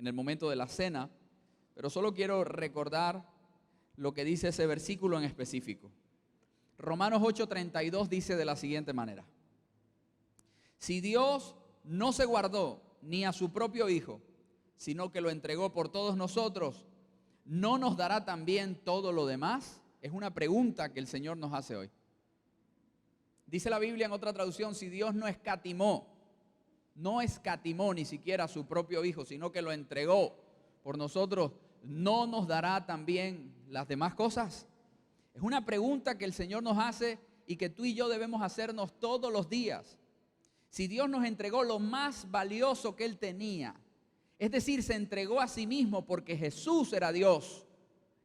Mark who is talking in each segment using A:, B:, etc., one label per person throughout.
A: en el momento de la cena, pero solo quiero recordar lo que dice ese versículo en específico. Romanos 8:32 dice de la siguiente manera: si Dios no se guardó ni a su propio Hijo, sino que lo entregó por todos nosotros, ¿no nos dará también todo lo demás? Es una pregunta que el Señor nos hace hoy. Dice la Biblia en otra traducción: si Dios no escatimó ni siquiera a su propio Hijo, sino que lo entregó por nosotros, ¿no nos dará también las demás cosas? Es una pregunta que el Señor nos hace y que tú y yo debemos hacernos todos los días. Si Dios nos entregó lo más valioso que Él tenía, es decir, se entregó a sí mismo porque Jesús era Dios,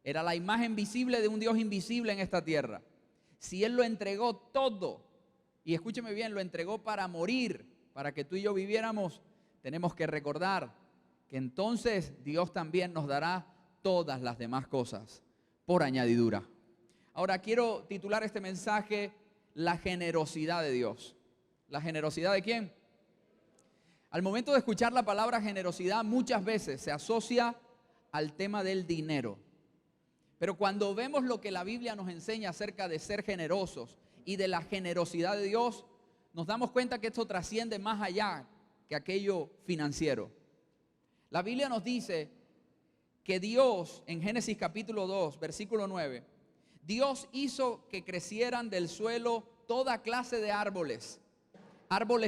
A: era la imagen visible de un Dios invisible en esta tierra. Si Él lo entregó todo, y escúcheme bien, lo entregó para morir, para que tú y yo viviéramos, tenemos que recordar que entonces Dios también nos dará todas las demás cosas por añadidura. Ahora quiero titular este mensaje: la generosidad de Dios. ¿La generosidad de quién? Al momento de escuchar la palabra generosidad, muchas veces se asocia al tema del dinero. Pero cuando vemos lo que la Biblia nos enseña acerca de ser generosos y de la generosidad de Dios, nos damos cuenta que esto trasciende más allá que aquello financiero. La Biblia nos dice que Dios, en Génesis capítulo 2, versículo 9, Dios hizo que crecieran del suelo toda clase de árboles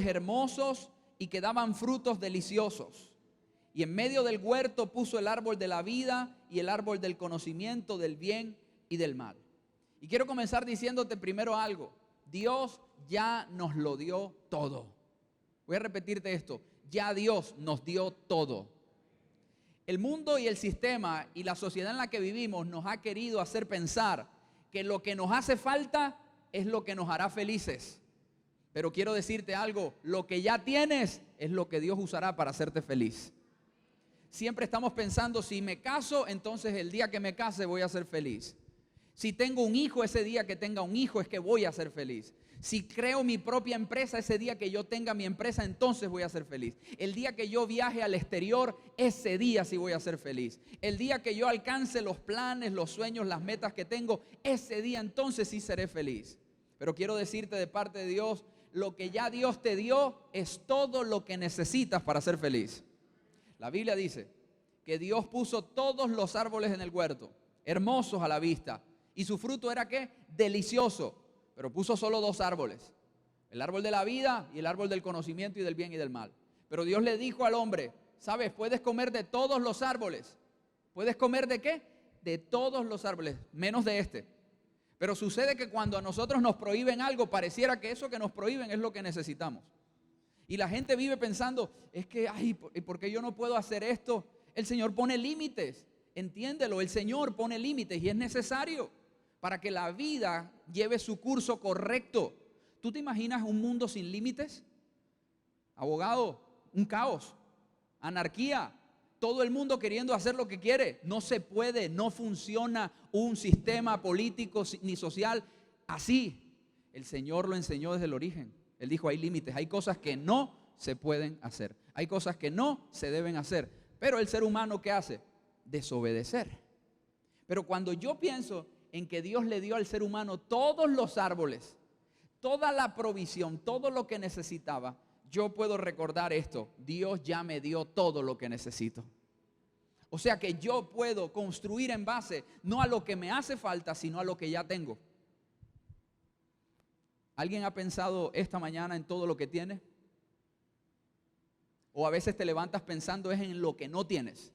A: hermosos y que daban frutos deliciosos. Y en medio del huerto puso el árbol de la vida y el árbol del conocimiento del bien y del mal. Y quiero comenzar diciéndote primero algo: Dios ya nos lo dio todo. Voy a repetirte esto: ya Dios nos dio todo. El mundo y el sistema y la sociedad en la que vivimos nos ha querido hacer pensar que lo que nos hace falta es lo que nos hará felices. Pero quiero decirte algo: lo que ya tienes es lo que Dios usará para hacerte feliz. Siempre estamos pensando: si me caso, entonces el día que me case voy a ser feliz. Si tengo un hijo, ese día que tenga un hijo es que voy a ser feliz. Si creo mi propia empresa, ese día que yo tenga mi empresa, entonces voy a ser feliz. El día que yo viaje al exterior, ese día sí voy a ser feliz. El día que yo alcance los planes, los sueños, las metas que tengo, ese día entonces sí seré feliz. Pero quiero decirte de parte de Dios: lo que ya Dios te dio es todo lo que necesitas para ser feliz. La Biblia dice que Dios puso todos los árboles en el huerto, hermosos a la vista, y su fruto era ¿qué? Delicioso. Pero puso solo dos árboles: el árbol de la vida y el árbol del conocimiento y del bien y del mal. Pero Dios le dijo al hombre: ¿sabes? Puedes comer de todos los árboles. ¿Puedes comer de qué? De todos los árboles, menos de este. Pero sucede que cuando a nosotros nos prohíben algo, pareciera que eso que nos prohíben es lo que necesitamos. Y la gente vive pensando: es que, ¿por qué yo no puedo hacer esto? El Señor pone límites, entiéndelo, el Señor pone límites y es necesario para que la vida lleve su curso correcto. ¿Tú te imaginas un mundo sin límites? Abogado, un caos, anarquía, todo el mundo queriendo hacer lo que quiere. No se puede, no funciona un sistema político ni social así. El Señor lo enseñó desde el origen. Él dijo: hay límites, hay cosas que no se pueden hacer, hay cosas que no se deben hacer. Pero el ser humano, ¿qué hace? Desobedecer. Pero cuando yo pienso en que Dios le dio al ser humano todos los árboles, toda la provisión, todo lo que necesitaba, yo puedo recordar esto: Dios ya me dio todo lo que necesito. O sea que yo puedo construir en base no a lo que me hace falta, sino a lo que ya tengo. ¿Alguien ha pensado esta mañana en todo lo que tiene? O a veces te levantas pensando es en lo que no tienes.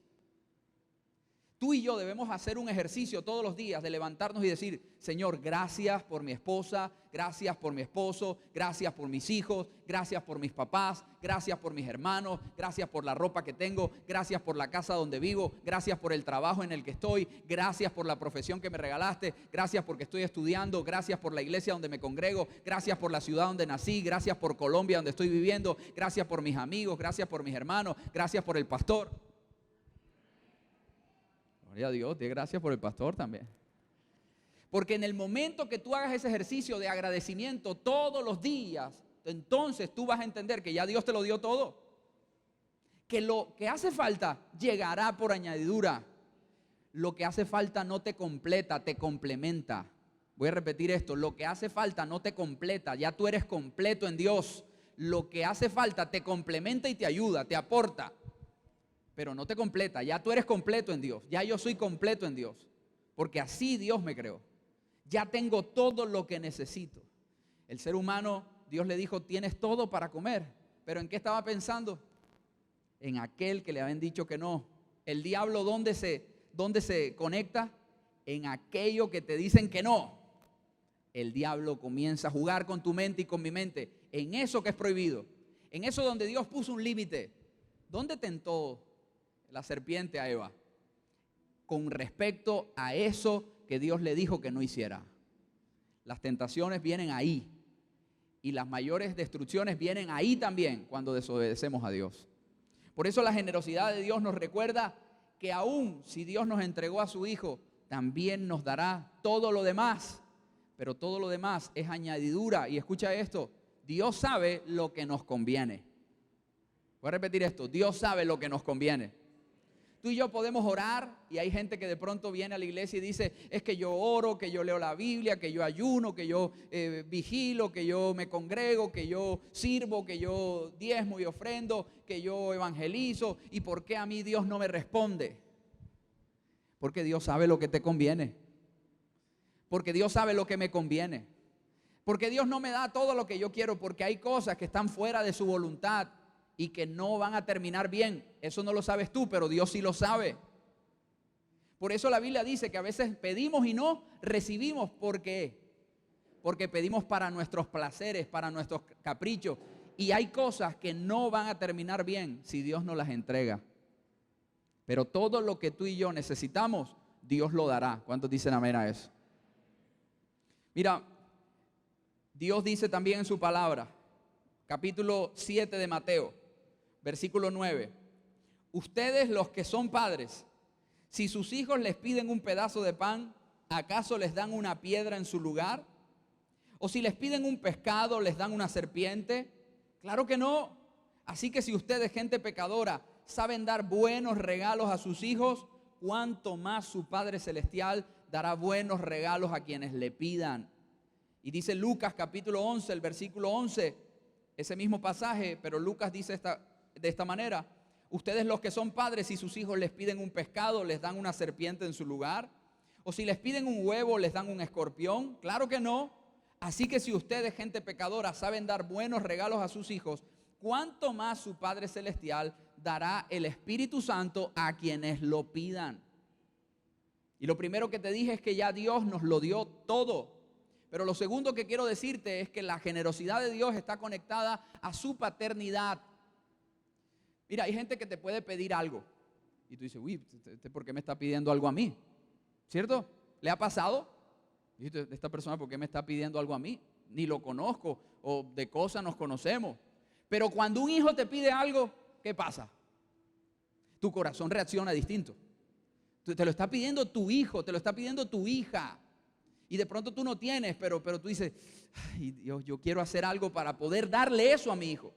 A: Tú y yo debemos hacer un ejercicio todos los días de levantarnos y decir: Señor, gracias por mi esposa, gracias por mi esposo, gracias por mis hijos, gracias por mis papás, gracias por mis hermanos, gracias por la ropa que tengo, gracias por la casa donde vivo, gracias por el trabajo en el que estoy, gracias por la profesión que me regalaste, gracias porque estoy estudiando, gracias por la iglesia donde me congrego, gracias por la ciudad donde nací, gracias por Colombia donde estoy viviendo, gracias por mis amigos, gracias por mis hermanos, gracias por el pastor. Gloria a Dios, dé gracias por el pastor también. Porque en el momento que tú hagas ese ejercicio de agradecimiento todos los días, entonces tú vas a entender que ya Dios te lo dio todo. que lo que hace falta llegará por añadidura. Lo que hace falta no te completa, te complementa. Voy a repetir esto, lo que hace falta no te completa, ya tú eres completo en Dios. Lo que hace falta te complementa y te ayuda, te aporta, pero no te completa, ya tú eres completo en Dios, ya yo soy completo en Dios, porque así Dios me creó. Ya tengo todo lo que necesito. El ser humano, Dios le dijo, tienes todo para comer, pero ¿en qué estaba pensando? En aquel que le habían dicho que no. El diablo, ¿dónde se conecta? En aquello que te dicen que no. El diablo comienza a jugar con tu mente y con mi mente, en eso que es prohibido, en eso donde Dios puso un límite. ¿Dónde tentó la serpiente a Eva? Con respecto a eso que Dios le dijo que no hiciera. Las tentaciones vienen ahí y las mayores destrucciones vienen ahí también cuando desobedecemos a Dios. Por eso la generosidad de Dios nos recuerda que aún si Dios nos entregó a su Hijo, también nos dará todo lo demás. Pero todo lo demás es añadidura. Y escucha esto, Dios sabe lo que nos conviene. Voy a repetir esto, Dios sabe lo que nos conviene. Tú y yo podemos orar y hay gente que de pronto viene a la iglesia y dice, es que yo oro, que yo leo la Biblia, que yo ayuno, que yo vigilo, que yo me congrego, que yo sirvo, que yo diezmo y ofrendo, que yo evangelizo. ¿Y por qué a mí Dios no me responde? Porque Dios sabe lo que te conviene. Porque Dios sabe lo que me conviene. Porque Dios no me da todo lo que yo quiero, porque hay cosas que están fuera de su voluntad y que no van a terminar bien. Eso no lo sabes tú, pero Dios sí lo sabe. Por eso la Biblia dice que a veces pedimos y no recibimos. ¿Por qué? Porque pedimos para nuestros placeres, para nuestros caprichos. Y hay cosas que no van a terminar bien si Dios no las entrega. Pero todo lo que tú y yo necesitamos, Dios lo dará. ¿Cuántos dicen amén a eso? Mira, Dios dice también en su palabra, capítulo 7 de Mateo, versículo 9. Ustedes los que son padres, si sus hijos les piden un pedazo de pan, ¿acaso les dan una piedra en su lugar? ¿O si les piden un pescado, les dan una serpiente? Claro que no. Así que si ustedes, gente pecadora, saben dar buenos regalos a sus hijos, ¿cuánto más su Padre Celestial dará buenos regalos a quienes le pidan? Y dice Lucas capítulo 11, el versículo 11, ese mismo pasaje, pero Lucas dice de esta manera: ustedes los que son padres, si sus hijos les piden un pescado, les dan una serpiente en su lugar, o si les piden un huevo, les dan un escorpión. Claro que no. Así que si ustedes, gente pecadora, saben dar buenos regalos a sus hijos, ¿cuánto más su Padre Celestial dará el Espíritu Santo a quienes lo pidan? Y lo primero que te dije es que ya Dios nos lo dio todo. Pero lo segundo que quiero decirte es que la generosidad de Dios está conectada a su paternidad. Mira, hay gente que te puede pedir algo y tú dices, uy, ¿por qué me está pidiendo algo a mí? ¿Cierto? ¿Le ha pasado? Y esta persona, ¿por qué me está pidiendo algo a mí? Ni lo conozco, o de cosas nos conocemos. Pero cuando un hijo te pide algo, ¿qué pasa? Tu corazón reacciona distinto. Te lo está pidiendo tu hijo, te lo está pidiendo tu hija. Y de pronto tú no tienes, pero tú dices, ay Dios, yo quiero hacer algo para poder darle eso a mi hijo.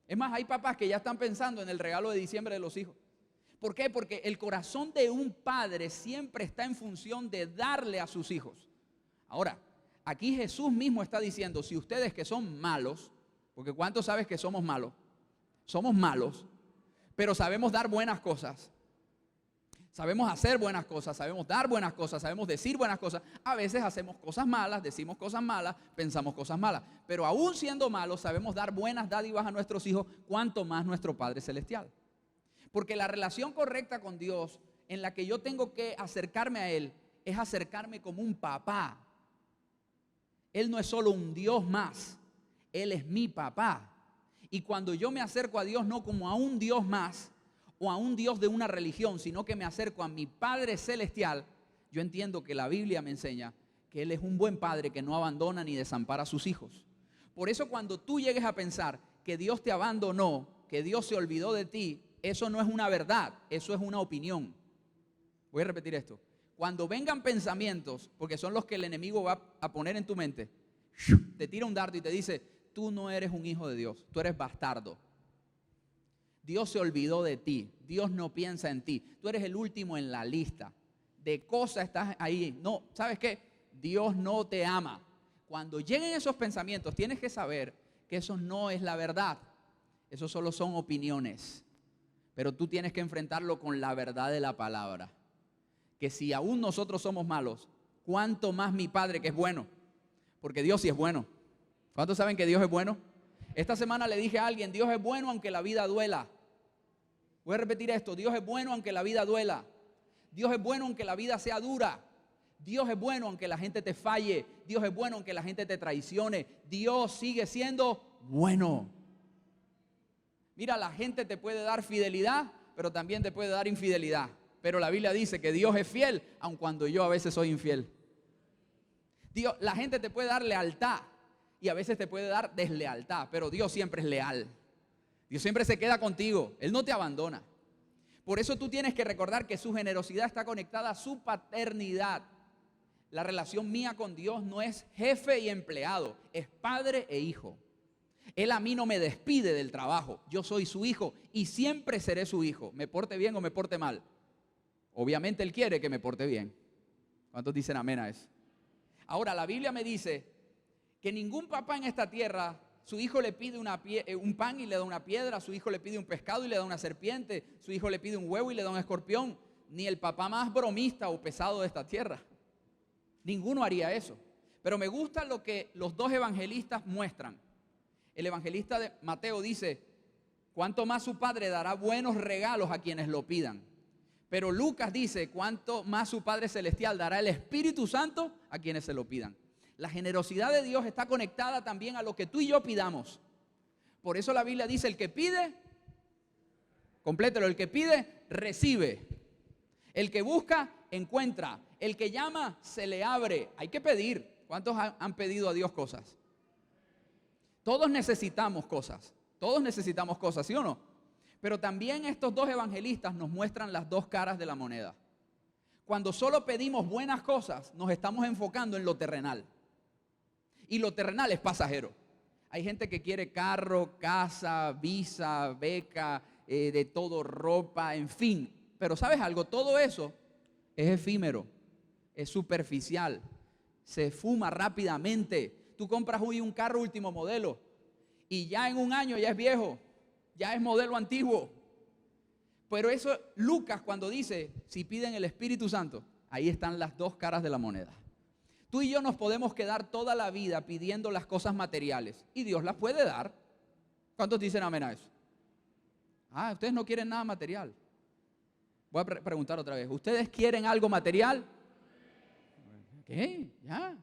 A: Es más, hay papás que ya están pensando en el regalo de diciembre de los hijos. ¿Por qué? Porque el corazón de un padre siempre está en función de darle a sus hijos. Ahora, aquí Jesús mismo está diciendo, si ustedes que son malos, porque ¿cuántos sabes que somos malos? Somos malos, pero sabemos dar buenas cosas. Sabemos hacer buenas cosas, sabemos dar buenas cosas, sabemos decir buenas cosas. A veces hacemos cosas malas, decimos cosas malas, pensamos cosas malas. Pero aún siendo malos, sabemos dar buenas dádivas a nuestros hijos, cuanto más nuestro Padre Celestial. Porque la relación correcta con Dios, en la que yo tengo que acercarme a Él, es acercarme como un papá. Él no es solo un Dios más, Él es mi papá. Y cuando yo me acerco a Dios no como a un Dios más, o a un Dios de una religión, sino que me acerco a mi Padre Celestial, yo entiendo que la Biblia me enseña que Él es un buen padre que no abandona ni desampara a sus hijos. Por eso cuando tú llegues a pensar que Dios te abandonó, que Dios se olvidó de ti, eso no es una verdad, eso es una opinión. Voy a repetir esto. Cuando vengan pensamientos, porque son los que el enemigo va a poner en tu mente, te tira un dardo y te dice, tú no eres un hijo de Dios, tú eres bastardo. Dios se olvidó de ti. Dios no piensa en ti. Tú eres el último en la lista. De cosas estás ahí. No, ¿sabes qué? Dios no te ama. Cuando lleguen esos pensamientos, tienes que saber que eso no es la verdad. Eso solo son opiniones. Pero tú tienes que enfrentarlo con la verdad de la palabra. Que si aún nosotros somos malos, ¿cuánto más mi Padre que es bueno? Porque Dios sí es bueno. ¿Cuántos saben que Dios es bueno? Esta semana le dije a alguien, Dios es bueno aunque la vida duela. Voy a repetir esto, Dios es bueno aunque la vida duela. Dios es bueno aunque la vida sea dura. Dios es bueno aunque la gente te falle. Dios es bueno aunque la gente te traicione. Dios sigue siendo bueno. Mira, la gente te puede dar fidelidad, pero también te puede dar infidelidad. Pero la Biblia dice que Dios es fiel, aun cuando yo a veces soy infiel. Dios, la gente te puede dar lealtad y a veces te puede dar deslealtad, pero Dios siempre es leal. Dios siempre se queda contigo, Él no te abandona. Por eso tú tienes que recordar que su generosidad está conectada a su paternidad. La relación mía con Dios no es jefe y empleado, es padre e hijo. Él a mí no me despide del trabajo, yo soy su hijo y siempre seré su hijo, me porte bien o me porte mal. Obviamente Él quiere que me porte bien. ¿Cuántos dicen amén a eso? Ahora, la Biblia me dice que ningún papá en esta tierra, su hijo le pide un pan y le da una piedra, su hijo le pide un pescado y le da una serpiente, su hijo le pide un huevo y le da un escorpión, ni el papá más bromista o pesado de esta tierra. Ninguno haría eso. Pero me gusta lo que los dos evangelistas muestran. El evangelista de Mateo dice, cuánto más su Padre dará buenos regalos a quienes lo pidan. Pero Lucas dice, cuánto más su Padre Celestial dará el Espíritu Santo a quienes se lo pidan. La generosidad de Dios está conectada también a lo que tú y yo pidamos. Por eso la Biblia dice, el que pide, complételo, el que pide, recibe. El que busca, encuentra. El que llama, se le abre. Hay que pedir. ¿Cuántos han pedido a Dios cosas? Todos necesitamos cosas. Todos necesitamos cosas, ¿sí o no? Pero también estos dos evangelistas nos muestran las dos caras de la moneda. Cuando solo pedimos buenas cosas, nos estamos enfocando en lo terrenal. Y lo terrenal es pasajero. Hay gente que quiere carro, casa, visa, beca, de todo, ropa, en fin. Pero ¿sabes algo? Todo eso es efímero, es superficial, se fuma rápidamente. Tú compras hoy un carro último modelo y ya en un año ya es viejo, ya es modelo antiguo. Pero eso, Lucas cuando dice, si piden el Espíritu Santo, ahí están las dos caras de la moneda. Tú y yo nos podemos quedar toda la vida pidiendo las cosas materiales y Dios las puede dar. ¿Cuántos dicen amén a eso? Ah, ustedes no quieren nada material. Voy a preguntar otra vez, ¿ustedes quieren algo material? ¿Qué? Ya.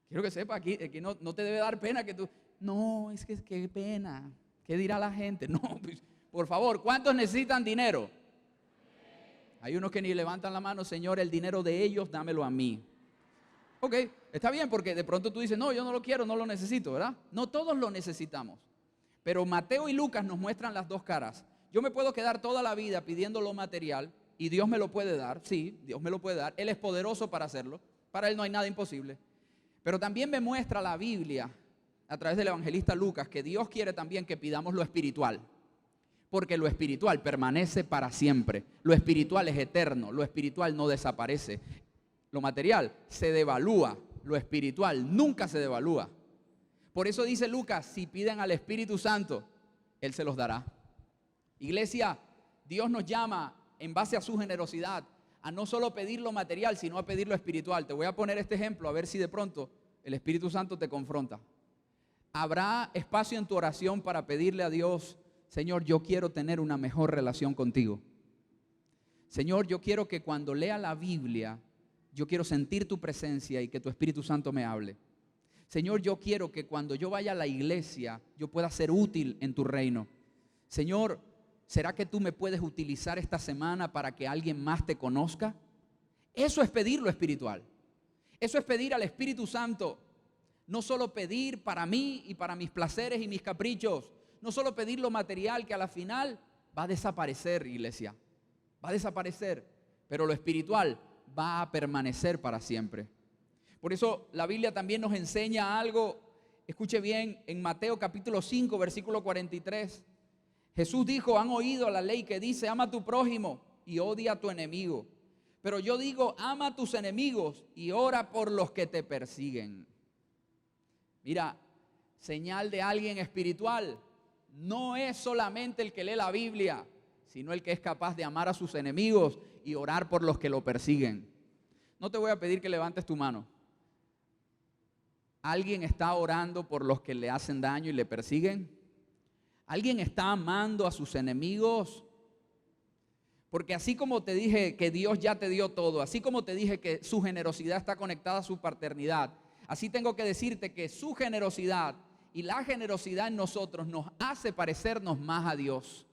A: Quiero que sepa, aquí no te debe dar pena que tú... No, es que qué pena. ¿Qué dirá la gente? No, pues, por favor, ¿cuántos necesitan dinero? Hay unos que ni levantan la mano, Señor, el dinero de ellos, dámelo a mí. Ok, está bien, porque de pronto tú dices, no, yo no lo quiero, no lo necesito, ¿verdad? No todos lo necesitamos. Pero Mateo y Lucas nos muestran las dos caras. Yo me puedo quedar toda la vida pidiendo lo material y Dios me lo puede dar. Sí, Dios me lo puede dar. Él es poderoso para hacerlo. Para Él no hay nada imposible. Pero también me muestra la Biblia, a través del evangelista Lucas, que Dios quiere también que pidamos lo espiritual. Porque lo espiritual permanece para siempre. Lo espiritual es eterno. Lo espiritual no desaparece. Lo material se devalúa. Lo espiritual nunca se devalúa. Por eso dice Lucas, si piden al Espíritu Santo, Él se los dará. Iglesia, Dios nos llama en base a su generosidad a no solo pedir lo material, sino a pedir lo espiritual. Te voy a poner este ejemplo a ver si de pronto el Espíritu Santo te confronta. ¿Habrá espacio en tu oración para pedirle a Dios, Señor, yo quiero tener una mejor relación contigo? Señor, yo quiero que cuando lea la Biblia, yo quiero sentir tu presencia y que tu Espíritu Santo me hable. Señor, yo quiero que cuando yo vaya a la iglesia, yo pueda ser útil en tu reino. Señor, ¿será que tú me puedes utilizar esta semana para que alguien más te conozca? Eso es pedir lo espiritual. Eso es pedir al Espíritu Santo. No solo pedir para mí y para mis placeres y mis caprichos. No solo pedir lo material que a la final va a desaparecer, iglesia. Va a desaparecer. Pero lo espiritual va a permanecer para siempre. Por eso la Biblia también nos enseña algo. Escuche bien, en Mateo capítulo 5, versículo 43. Jesús dijo, han oído la ley que dice, ama a tu prójimo y odia a tu enemigo. Pero yo digo, ama a tus enemigos y ora por los que te persiguen. Mira, señal de alguien espiritual no es solamente el que lee la Biblia, sino el que es capaz de amar a sus enemigos y orar por los que lo persiguen. No te voy a pedir que levantes tu mano. ¿Alguien está orando por los que le hacen daño y le persiguen? ¿Alguien está amando a sus enemigos? Porque así como te dije que Dios ya te dio todo, así como te dije que su generosidad está conectada a su paternidad, así tengo que decirte que su generosidad y la generosidad en nosotros nos hace parecernos más a Dios.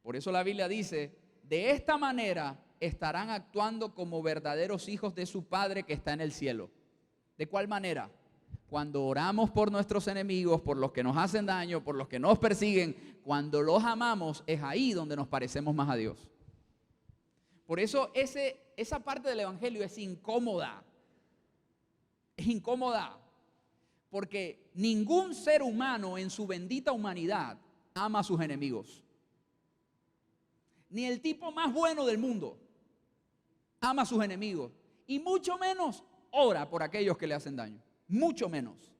A: Por eso la Biblia dice, de esta manera estarán actuando como verdaderos hijos de su Padre que está en el cielo. ¿De cuál manera? Cuando oramos por nuestros enemigos, por los que nos hacen daño, por los que nos persiguen, cuando los amamos, es ahí donde nos parecemos más a Dios. Por eso esa parte del evangelio es incómoda. Es incómoda. Porque ningún ser humano en su bendita humanidad ama a sus enemigos. Ni el tipo más bueno del mundo ama a sus enemigos. Y mucho menos ora por aquellos que le hacen daño. Mucho menos.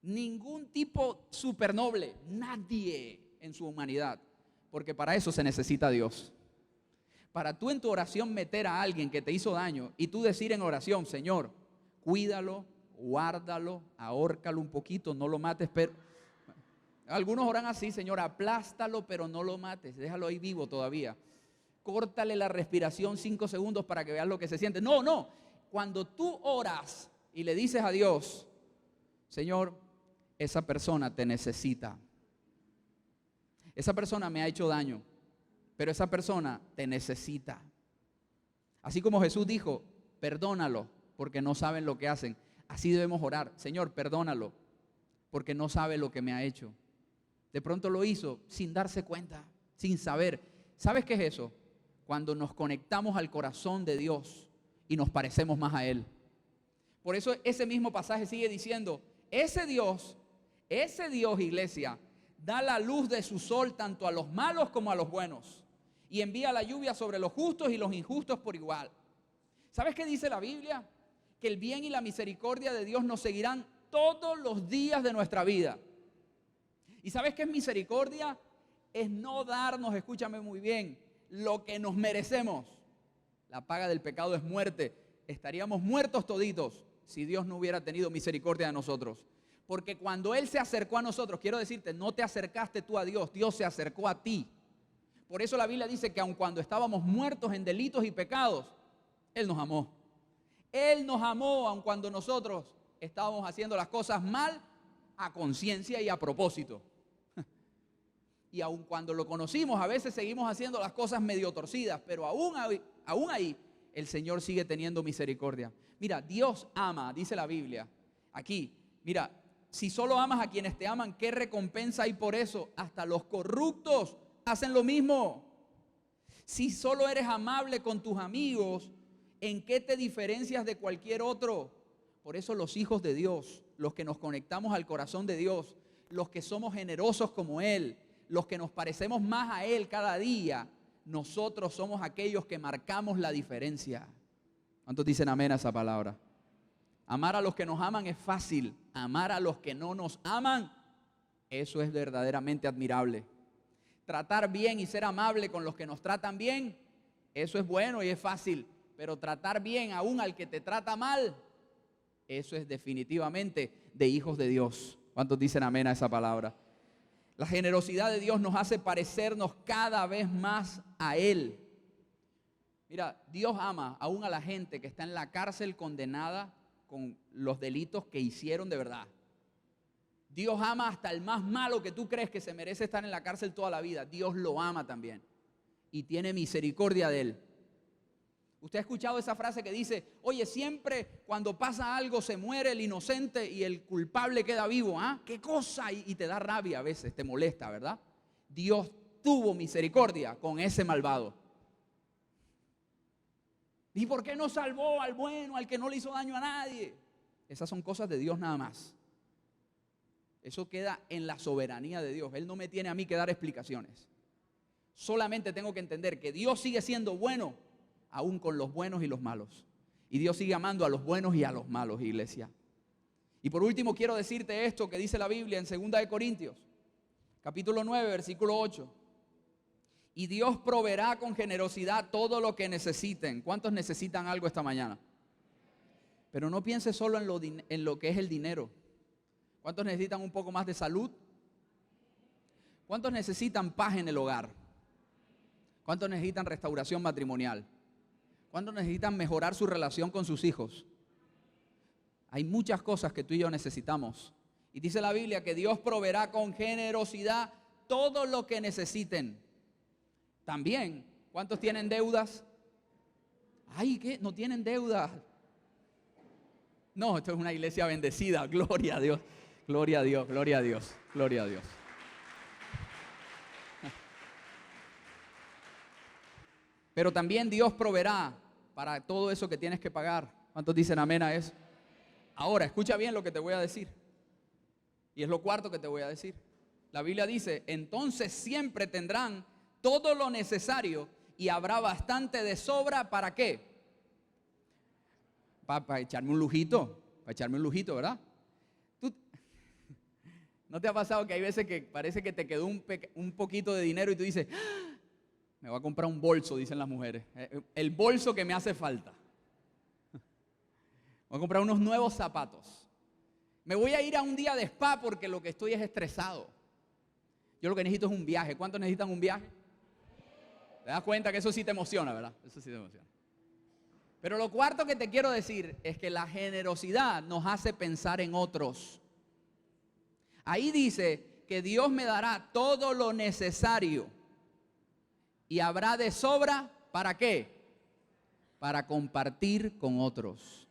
A: Ningún tipo supernoble, nadie en su humanidad. Porque para eso se necesita Dios. Para tú en tu oración meter a alguien que te hizo daño y tú decir en oración, Señor, cuídalo, guárdalo, ahórcalo un poquito, no lo mates, pero algunos oran así, Señor, aplástalo, pero no lo mates, déjalo ahí vivo todavía. Córtale la respiración 5 segundos para que veas lo que se siente. No, cuando tú oras y le dices a Dios, Señor, esa persona te necesita. Esa persona me ha hecho daño, pero esa persona te necesita. Así como Jesús dijo, perdónalo porque no saben lo que hacen. Así debemos orar. Señor, perdónalo porque no sabe lo que me ha hecho. De pronto lo hizo sin darse cuenta, sin saber. ¿Sabes qué es eso? Cuando nos conectamos al corazón de Dios y nos parecemos más a Él. Por eso ese mismo pasaje sigue diciendo, ese Dios, iglesia, da la luz de su sol tanto a los malos como a los buenos y envía la lluvia sobre los justos y los injustos por igual. ¿Sabes qué dice la Biblia? Que el bien y la misericordia de Dios nos seguirán todos los días de nuestra vida. ¿Y sabes qué es misericordia? Es no darnos, escúchame muy bien, lo que nos merecemos. La paga del pecado es muerte. Estaríamos muertos toditos si Dios no hubiera tenido misericordia de nosotros. Porque cuando Él se acercó a nosotros, quiero decirte, no te acercaste tú a Dios, Dios se acercó a ti. Por eso la Biblia dice que aun cuando estábamos muertos en delitos y pecados, Él nos amó. Él nos amó aun cuando nosotros estábamos haciendo las cosas mal a conciencia y a propósito. Y aun cuando lo conocimos, a veces seguimos haciendo las cosas medio torcidas, pero aún ahí el Señor sigue teniendo misericordia. Mira, Dios ama, dice la Biblia, aquí, mira, si solo amas a quienes te aman, ¿qué recompensa hay por eso? Hasta los corruptos hacen lo mismo. Si solo eres amable con tus amigos, ¿en qué te diferencias de cualquier otro? Por eso los hijos de Dios, los que nos conectamos al corazón de Dios, los que somos generosos como Él, los que nos parecemos más a Él cada día, nosotros somos aquellos que marcamos la diferencia. ¿Cuántos dicen amén a esa palabra? Amar a los que nos aman es fácil. Amar a los que no nos aman, eso es verdaderamente admirable. Tratar bien y ser amable con los que nos tratan bien, eso es bueno y es fácil. Pero tratar bien aún al que te trata mal, eso es definitivamente de hijos de Dios. ¿Cuántos dicen amén a esa palabra? La generosidad de Dios nos hace parecernos cada vez más a Él. Mira, Dios ama aún a la gente que está en la cárcel condenada con los delitos que hicieron de verdad. Dios ama hasta el más malo que tú crees que se merece estar en la cárcel toda la vida. Dios lo ama también y tiene misericordia de él. Usted ha escuchado esa frase que dice, oye, siempre cuando pasa algo se muere el inocente y el culpable queda vivo. ¿Ah? ¿Qué cosa? Y te da rabia a veces, te molesta, ¿verdad? Dios tuvo misericordia con ese malvado. ¿Y por qué no salvó al bueno, al que no le hizo daño a nadie? Esas son cosas de Dios nada más. Eso queda en la soberanía de Dios. Él no me tiene a mí que dar explicaciones. Solamente tengo que entender que Dios sigue siendo bueno, aún con los buenos y los malos. Y Dios sigue amando a los buenos y a los malos, iglesia. Y por último quiero decirte esto que dice la Biblia en 2 Corintios, capítulo 9, versículo 8. Y Dios proveerá con generosidad todo lo que necesiten. ¿Cuántos necesitan algo esta mañana? Pero no piense solo en lo que es el dinero. ¿Cuántos necesitan un poco más de salud? ¿Cuántos necesitan paz en el hogar? ¿Cuántos necesitan restauración matrimonial? ¿Cuántos necesitan mejorar su relación con sus hijos? Hay muchas cosas que tú y yo necesitamos. Y dice la Biblia que Dios proveerá con generosidad todo lo que necesiten. También, ¿cuántos tienen deudas? Ay, ¿qué? ¿No tienen deudas? No, esto es una iglesia bendecida. Gloria a Dios. Gloria a Dios, gloria a Dios, gloria a Dios. Pero también Dios proveerá para todo eso que tienes que pagar. ¿Cuántos dicen amén a eso? Ahora, escucha bien lo que te voy a decir. Y es lo cuarto que te voy a decir. La Biblia dice, entonces siempre tendrán todo lo necesario y habrá bastante de sobra, ¿para qué? Para echarme un lujito, ¿verdad? ¿No te ha pasado que hay veces que parece que te quedó un poquito de dinero y tú dices, ¡ah! Me voy a comprar un bolso, dicen las mujeres, el bolso que me hace falta. Voy a comprar unos nuevos zapatos. Me voy a ir a un día de spa porque lo que estoy es estresado. Yo lo que necesito es un viaje. ¿Cuántos necesitan un viaje? ¿Te das cuenta que eso sí te emociona, verdad? Eso sí te emociona. Pero lo cuarto que te quiero decir es que la generosidad nos hace pensar en otros. Ahí dice que Dios me dará todo lo necesario y habrá de sobra, ¿para qué? Para compartir con otros.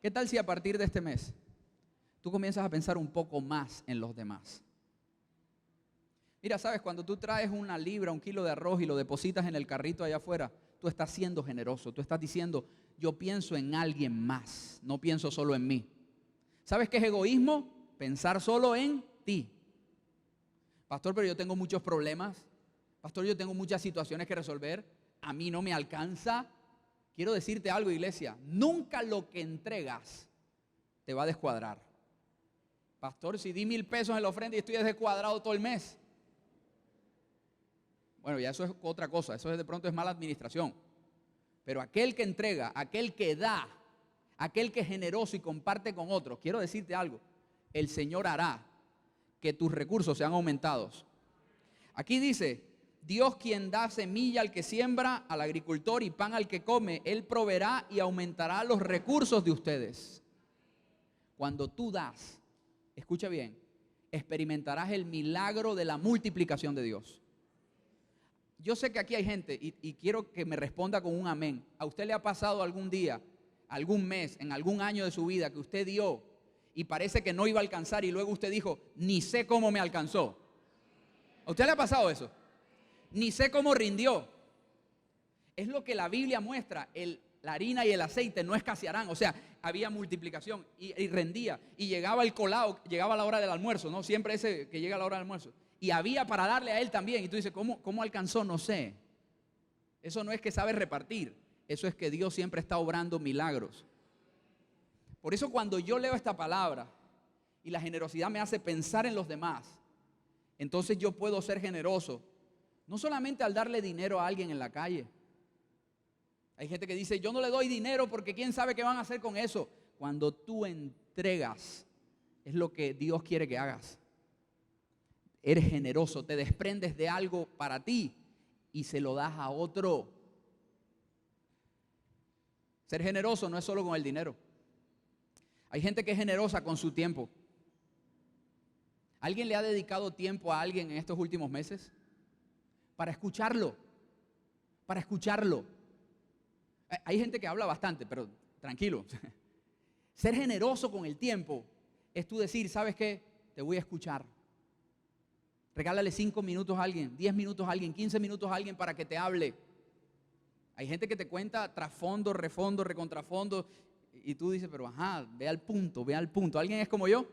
A: ¿Qué tal si a partir de este mes tú comienzas a pensar un poco más en los demás? Mira, sabes, cuando tú traes una libra, un kilo de arroz y lo depositas en el carrito allá afuera, tú estás siendo generoso. Tú estás diciendo, yo pienso en alguien más, no pienso solo en mí. ¿Sabes qué es egoísmo? Pensar solo en ti. Pastor, pero yo tengo muchos problemas. Pastor, yo tengo muchas situaciones que resolver. A mí no me alcanza. Quiero decirte algo, iglesia. Nunca lo que entregas te va a descuadrar. Pastor, si di 1,000 pesos en la ofrenda y estoy descuadrado todo el mes. Bueno, ya eso es otra cosa. Eso de pronto es mala administración. Pero aquel que entrega, aquel que da, aquel que es generoso y comparte con otros, quiero decirte algo. El Señor hará que tus recursos sean aumentados. Aquí dice, Dios quien da semilla al que siembra, al agricultor y pan al que come, Él proveerá y aumentará los recursos de ustedes. Cuando tú das, escucha bien, experimentarás el milagro de la multiplicación de Dios. Yo sé que aquí hay gente y quiero que me responda con un amén. ¿A usted le ha pasado algún día, algún mes, en algún año de su vida que usted dio y parece que no iba a alcanzar y luego usted dijo, ni sé cómo me alcanzó? ¿A usted le ha pasado eso? Ni sé cómo rindió. Es lo que la Biblia muestra. La harina y el aceite no escasearán. O sea, había multiplicación y rendía. Y llegaba el colado, llegaba la hora del almuerzo, ¿no? Siempre ese que llega a la hora del almuerzo. Y había para darle a él también. Y tú dices, ¿cómo alcanzó? No sé. Eso no es que sabe repartir. Eso es que Dios siempre está obrando milagros. Por eso cuando yo leo esta palabra y la generosidad me hace pensar en los demás, entonces yo puedo ser generoso. No solamente al darle dinero a alguien en la calle. Hay gente que dice, yo no le doy dinero porque quién sabe qué van a hacer con eso. Cuando tú entregas, es lo que Dios quiere que hagas. Eres generoso, te desprendes de algo para ti y se lo das a otro. Ser generoso no es solo con el dinero. Hay gente que es generosa con su tiempo. ¿Alguien le ha dedicado tiempo a alguien en estos últimos meses? Para escucharlo. Para escucharlo. Hay gente que habla bastante, pero tranquilo. Ser generoso con el tiempo es tú decir, ¿sabes qué? Te voy a escuchar. Regálale 5 minutos a alguien, 10 minutos a alguien, 15 minutos a alguien para que te hable. Hay gente que te cuenta trasfondo, refondo, recontrafondo y tú dices, pero ajá, ve al punto, ve al punto. ¿Alguien es como yo?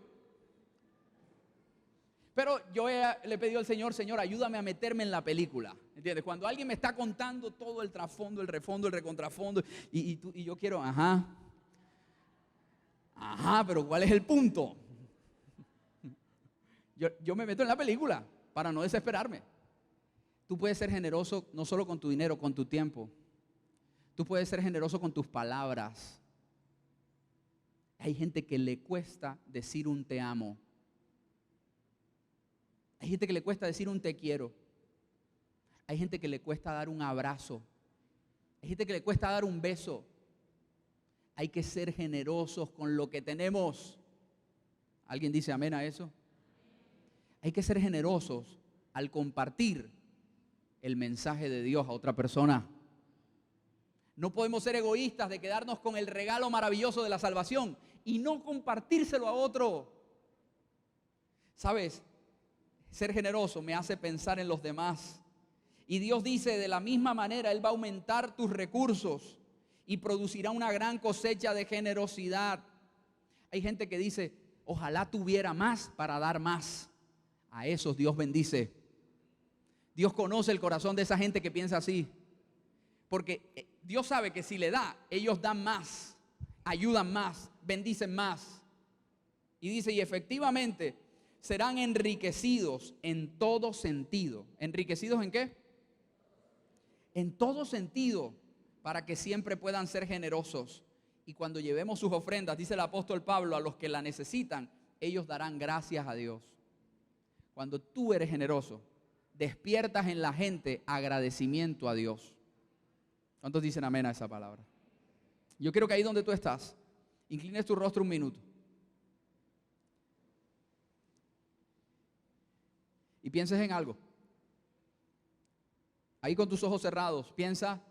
A: Pero yo le he pedido al Señor, Señor, ayúdame a meterme en la película. ¿Entiendes? Cuando alguien me está contando todo el trasfondo, el refondo, el recontrafondo, y yo quiero, ajá, pero ¿cuál es el punto? Yo me meto en la película para no desesperarme. Tú puedes ser generoso no solo con tu dinero, con tu tiempo. Tú puedes ser generoso con tus palabras. Hay gente que le cuesta decir un te amo. Hay gente que le cuesta decir un te quiero. Hay gente que le cuesta dar un abrazo. Hay gente que le cuesta dar un beso. Hay que ser generosos con lo que tenemos. ¿Alguien dice amén a eso? Hay que ser generosos al compartir el mensaje de Dios a otra persona. No podemos ser egoístas de quedarnos con el regalo maravilloso de la salvación y no compartírselo a otro. ¿Sabes? Ser generoso me hace pensar en los demás. Y Dios dice, de la misma manera, Él va a aumentar tus recursos y producirá una gran cosecha de generosidad. Hay gente que dice, ojalá tuviera más para dar más. A esos Dios bendice. Dios conoce el corazón de esa gente que piensa así. Porque Dios sabe que si le da, ellos dan más, ayudan más, bendicen más. Y dice, y efectivamente serán enriquecidos en todo sentido. ¿Enriquecidos en qué? En todo sentido, para que siempre puedan ser generosos. Y cuando llevemos sus ofrendas, dice el apóstol Pablo, a los que la necesitan, ellos darán gracias a Dios. Cuando tú eres generoso, despiertas en la gente agradecimiento a Dios. ¿Cuántos dicen amén a esa palabra? Yo quiero que ahí donde tú estás, inclines tu rostro un minuto. Y pienses en algo. Ahí con tus ojos cerrados, piensa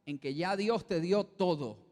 A: en que ya Dios te dio todo.